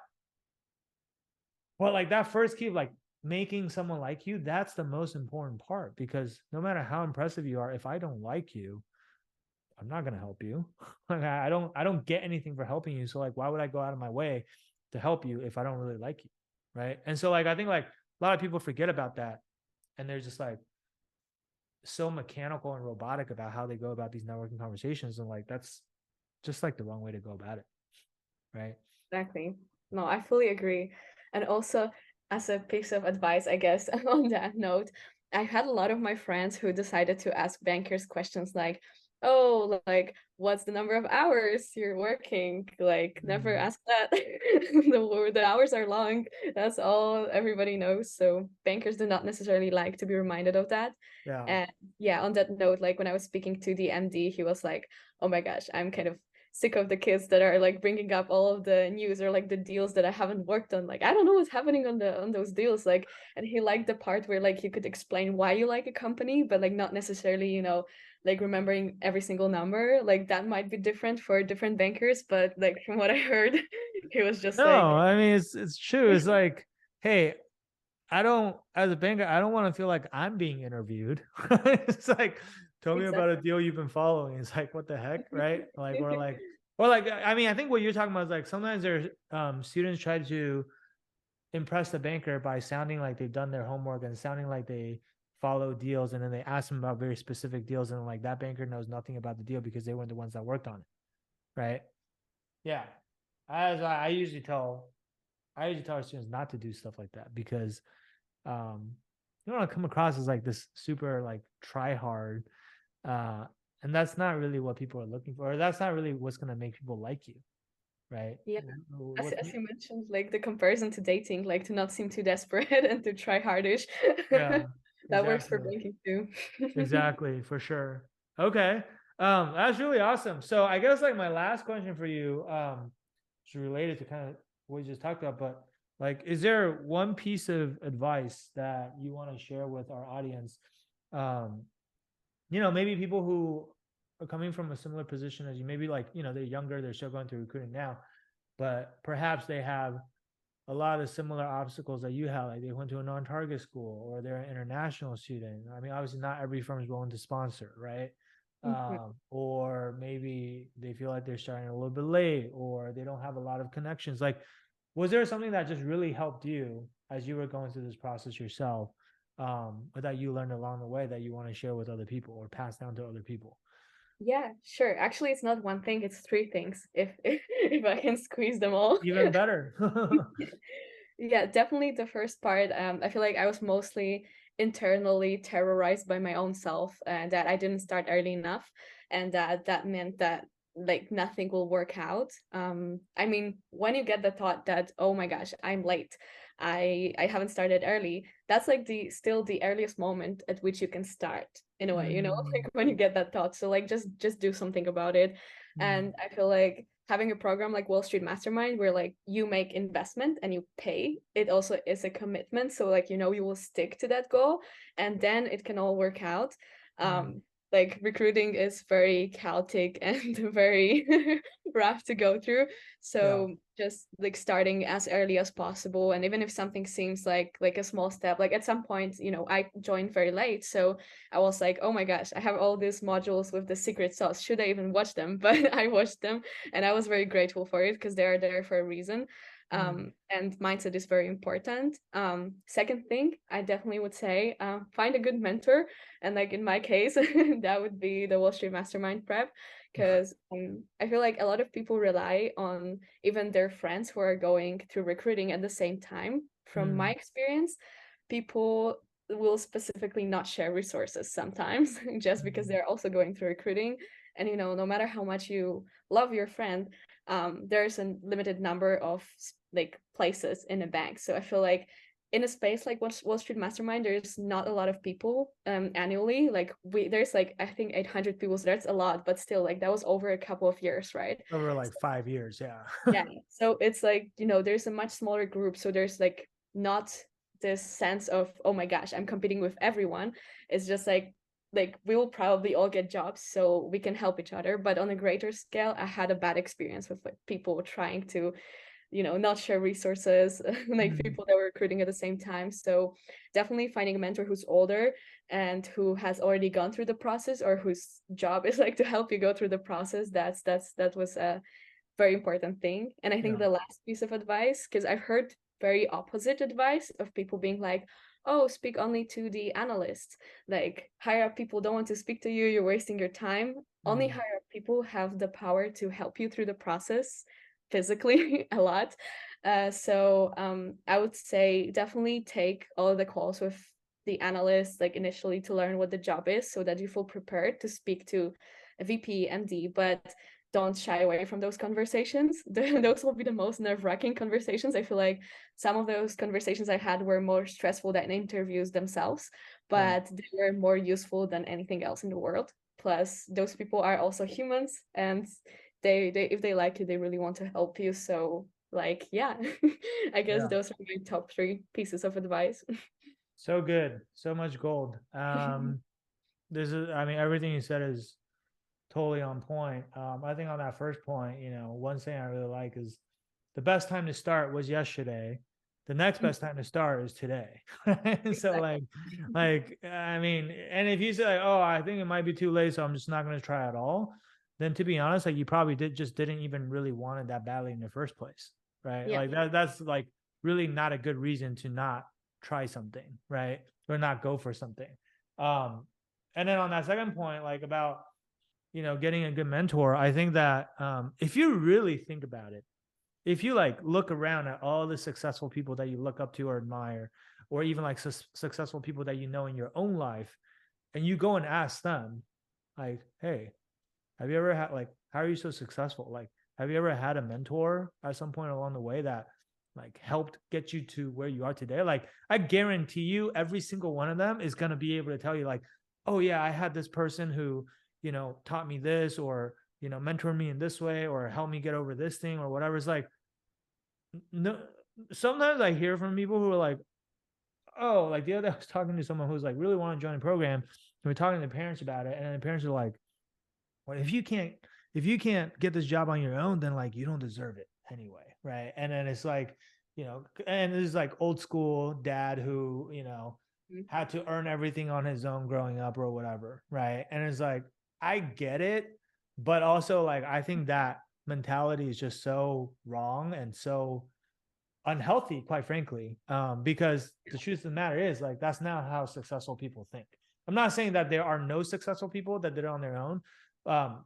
well, like that first key of like making someone like you, that's the most important part, because no matter how impressive you are, if I don't like you, I'm not gonna help you. Like, I don't get anything for helping you. So like, why would I go out of my way to help you if I don't really like you? Right. And so like, I think like a lot of people forget about that, and they're just like so mechanical and robotic about how they go about these networking conversations. And like, that's just like the wrong way to go about it. Right. Exactly. No, I fully agree. And also, as a piece of advice, I guess, on that note, I had a lot of my friends who decided to ask bankers questions like, oh, like, what's the number of hours you're working? Like, never Mm, ask that. The hours are long. That's all everybody knows. So bankers do not necessarily like to be reminded of that. yeah. And yeah, on that note, like when I was speaking to the MD, he was like, oh my gosh, I'm kind of sick of the kids that are like bringing up all of the news or like the deals that I haven't worked on. Like I don't know what's happening on those deals. Like, and he liked the part where like you could explain why you like a company, but like not necessarily, like remembering every single number. Like that might be different for different bankers, but like from what I heard, he was just like No, I mean it's true. It's like, hey, I don't, as a banker, I don't want to feel like I'm being interviewed. It's like, tell me about a exactly. deal you've been following. It's like, what the heck, right? Or like, I mean, I think what you're talking about is like sometimes there's students try to impress the banker by sounding like they've done their homework and sounding like they follow deals, and then they ask them about very specific deals, and like that banker knows nothing about the deal because they weren't the ones that worked on it, right? Yeah, as I usually tell our students not to do stuff like that because um you don't want to come across as like this super like try hard, uh and that's not really what people are looking for, or that's not really what's going to make people like you, right? Yeah. As, What, as you mentioned, like the comparison to dating, like to not seem too desperate and to try hardish. yeah, That works for exactly. banking too. Exactly, for sure. Okay. That's really awesome. So I guess like my last question for you, is related to kind of what we just talked about, but like, is there one piece of advice that you want to share with our audience? Um, maybe people who are coming from a similar position as you, maybe like, they're younger, they're still going through recruiting now, but perhaps they have a lot of similar obstacles that you have. Like they went to a non-target school, or they're an international student. I mean, obviously not every firm is willing to sponsor, right? Mhm. Or maybe they feel like they're starting a little bit late, or they don't have a lot of connections. Like, was there something that just really helped you as you were going through this process yourself, or that you learned along the way that you want to share with other people or pass down to other people? Yeah, sure. Actually, it's not one thing, it's three things if I can squeeze them all. Even better. Yeah, definitely the first part. I feel like I was mostly internally terrorized by my own self, and that I didn't start early enough, and that meant that like nothing will work out. I mean, when you get the thought that, oh my gosh, I'm late, I haven't started early, that's like the still the earliest moment at which you can start in a way, Mm, like when you get that thought. So like just do something about it. mm, And I feel like having a program like Wall Street Mastermind where like you make investment and you pay, it also is a commitment. So like you will stick to that goal and then it can all work out. mm, Like recruiting is very chaotic and very rough to go through. yeah. So just like starting as early as possible. And even if something seems like a small step, like at some point, I joined very late. So I was like, oh my gosh, I have all these modules with the secret sauce. Should I even watch them? But I watched them and I was very grateful for it because they are there for a reason. Mm, And mindset is very important. Second thing, I definitely would say find a good mentor. And like in my case, that would be the Wall Street Mastermind prep. Because I feel like a lot of people rely on even their friends who are going through recruiting at the same time. From my mm, experience, people will specifically not share resources sometimes just because mm. they're also going through recruiting. And no matter how much you love your friend, there's a limited number of like places in a bank. So I feel like in a space like Wall Street Mastermind, there's not a lot of people annually. Like there's like I think 800 people. So that's a lot, but still like that was over a couple of years, right? Over like 5 years, yeah. Yeah. So it's like, there's a much smaller group. So there's like not this sense of, oh my gosh, I'm competing with everyone. It's just like we will probably all get jobs so we can help each other. But on a greater scale, I had a bad experience with like people trying to not share resources, like people that were recruiting at the same time. So definitely finding a mentor who's older and who has already gone through the process, or whose job is like to help you go through the process. That was a very important thing. And I think Yeah. the last piece of advice, because I've heard very opposite advice of people being like, oh, speak only to the analysts. Like higher up people don't want to speak to you, you're wasting your time. Only higher up people have the power to help you through the process physically a lot. So I would say definitely take all of the calls with the analysts, like initially, to learn what the job is, so that you feel prepared to speak to a VP, MD, but don't shy away from those conversations. Those will be the most nerve-wracking conversations. I feel like some of those conversations I had were more stressful than interviews themselves, Right. but they were more useful than anything else in the world. Plus, those people are also humans, and they if they like you, they really want to help you. So like, yeah, I guess Yeah. those are my top three pieces of advice. So good. So much gold. This is, I mean, everything you said is totally on point. I think on that first point, one thing I really like is the best time to start was yesterday. The next best time to start is today. So Exactly. I mean, and if you say like, oh, I think it might be too late, so I'm just not going to try at all, then to be honest, like you probably didn't even really want it that badly in the first place, right? Yeah. Like that's like really not a good reason to not try something, right? Or not go for something. Um, and then on that second point, like about getting a good mentor, I think that if you really think about it, if you like look around at all the successful people that you look up to or admire, or even like successful people that you know in your own life, and you go and ask them, like, hey, have you ever had, like, how are you so successful? Like, have you ever had a mentor at some point along the way that like helped get you to where you are today? Like, I guarantee you, every single one of them is going to be able to tell you, like, oh, yeah, I had this person who, taught me this, or, mentored me in this way, or helped me get over this thing, or whatever. It's like, no, sometimes I hear from people who are like, oh, like the other day I was talking to someone who's like really want to join a program, and we're talking to the parents about it, and the parents are like, well, if you can't get this job on your own, then like you don't deserve it anyway, right? And then it's like, and this is like old school dad who Mhm. had to earn everything on his own growing up or whatever, right? And it's like, I get it, but also like I think that mentality is just so wrong and so unhealthy, quite frankly. Because the truth of the matter is, like, that's not how successful people think. I'm not saying that there are no successful people that did it on their own, um,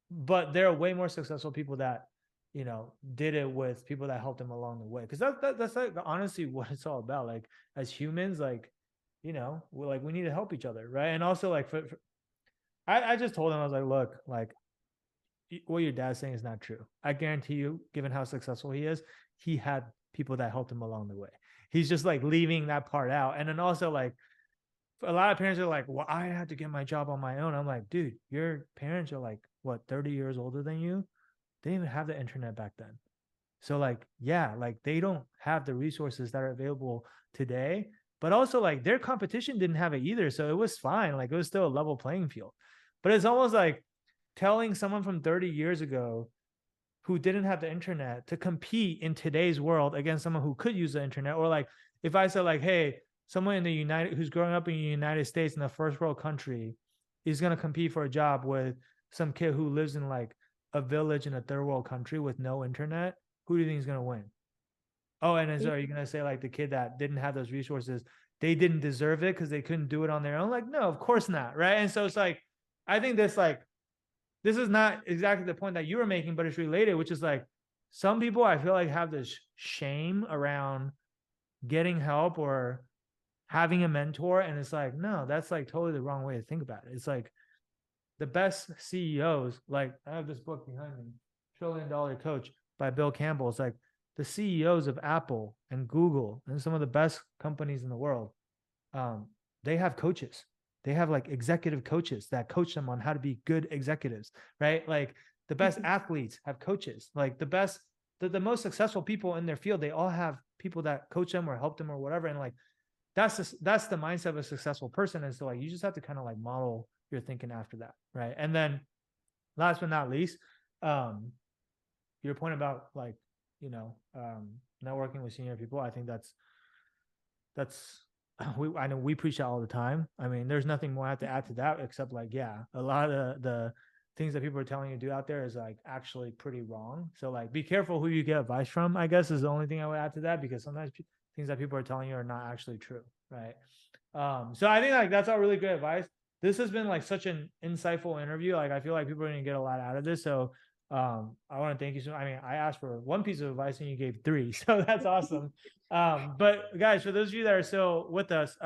but there are way more successful people that did it with people that helped them along the way. Because that's like honestly what it's all about. Like as humans, like we need to help each other, right? And also like I just told him, I was like, look, like what your dad's saying is not true. I guarantee you, given how successful he is, he had people that helped him along the way. He's just like leaving that part out. And then also like a lot of parents are like, well, I had to get my job on my own. I'm like, dude, your parents are like what, 30 years older than you? They didn't even have the internet back then. So like, yeah, like they don't have the resources that are available today, but also like their competition didn't have it either. So it was fine. Like it was still a level playing field. But it's almost like telling someone from 30 years ago who didn't have the internet to compete in today's world against someone who could use the internet. Or like if I said like, hey, someone in the United who's growing up in the United States in a first world country is going to compete for a job with some kid who lives in like a village in a third world country with no internet, who do you think is going to win? Oh, and are you going to say like the kid that didn't have those resources, they didn't deserve it because they couldn't do it on their own? Like, no, of course not. Right. And so it's like, I think this is not exactly the point that you were making, but it's related, which is like some people I feel like have this shame around getting help or having a mentor. And it's like, no, that's like totally the wrong way to think about it. It's like the best CEOs, like I have this book behind me, $1 Trillion Coach by Bill Campbell. It's like the CEOs of Apple and Google and some of the best companies in the world, um, they have coaches. They have like executive coaches that coach them on how to be good executives, right? Like the best athletes have coaches. Like the most successful people in their field, they all have people that coach them or help them or whatever. And like that's the mindset of a successful person. And so like you just have to kind of like model your thinking after that, right? And then last but not least, um, your point about like networking with senior people. I think that's I know we preach that all the time. I mean, there's nothing more I have to add to that except like, yeah, a lot of the things that people are telling you to do out there is like actually pretty wrong. So like, be careful who you get advice from, I guess, is the only thing I would add to that, because sometimes things that people are telling you are not actually true, right? So I think like that's all really good advice. This has been like such an insightful interview. Like I feel like people are gonna get a lot out of this. So I want to thank you. So I mean, I asked for one piece of advice and you gave three, so that's awesome. But guys, for those of you that are still with us,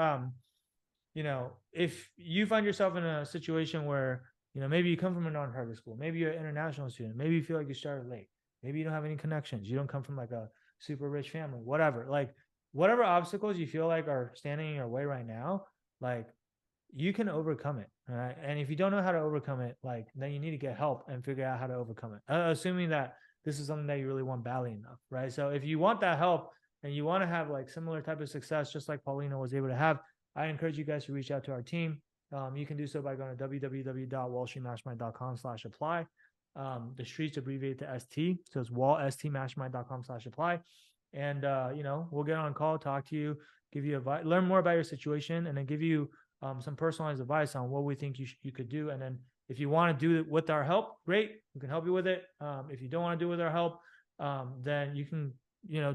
if you find yourself in a situation where maybe you come from a non-private school, maybe you're an international student, maybe you feel like you started late, maybe you don't have any connections, you don't come from like a super rich family, whatever, like whatever obstacles you feel like are standing in your way right now, like you can overcome it. All right. And if you don't know how to overcome it, like then you need to get help and figure out how to overcome it. Assuming that this is something that you really want badly enough. Right. So if you want that help and you want to have like similar type of success, just like Paulina was able to have, I encourage you guys to reach out to our team. You can do so by going to www.wallstreetmastermind.com/apply. The streets abbreviated to ST. So it's wallstmastermind.com/apply. And, we'll get on call, talk to you, give you advice, learn more about your situation, and then give you some personalized advice on what we think you could do. And then if you want to do it with our help, great, we can help you with it. If you don't want to do it with our help, then you can,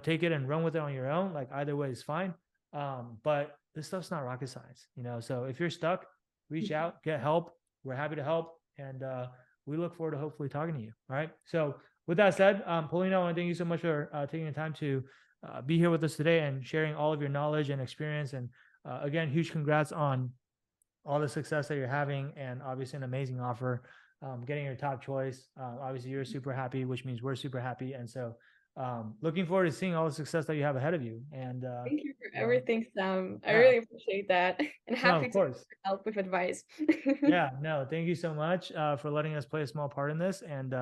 take it and run with it on your own. Like either way is fine. But this stuff's not rocket science, so if you're stuck, reach out, get help. We're happy to help. And we look forward to hopefully talking to you. All right. So with that said, Paulina, I want to thank you so much for taking the time to be here with us today and sharing all of your knowledge and experience. And again, huge congrats on all the success that you're having, and obviously an amazing offer, getting your top choice. Obviously, you're super happy, which means we're super happy. And so looking forward to seeing all the success that you have ahead of you. And Thank you for everything, Sam. I yeah, really appreciate that, and no, happy of to course. help with advice. Yeah, no, thank you so much for letting us play a small part in this. And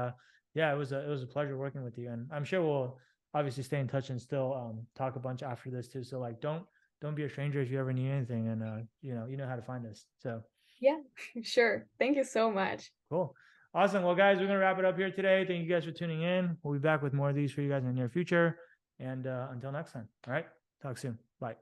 yeah, it was a pleasure working with you. And I'm sure we'll obviously stay in touch and still talk a bunch after this too. So like, don't be a stranger if you ever need anything. And you know how to find us. So Yeah, sure. Thank you so much. cool, awesome. Well, guys, we're gonna wrap it up here today. Thank you guys for tuning in. We'll be back with more of these for you guys in the near future. And until next time, all right, talk soon. Bye.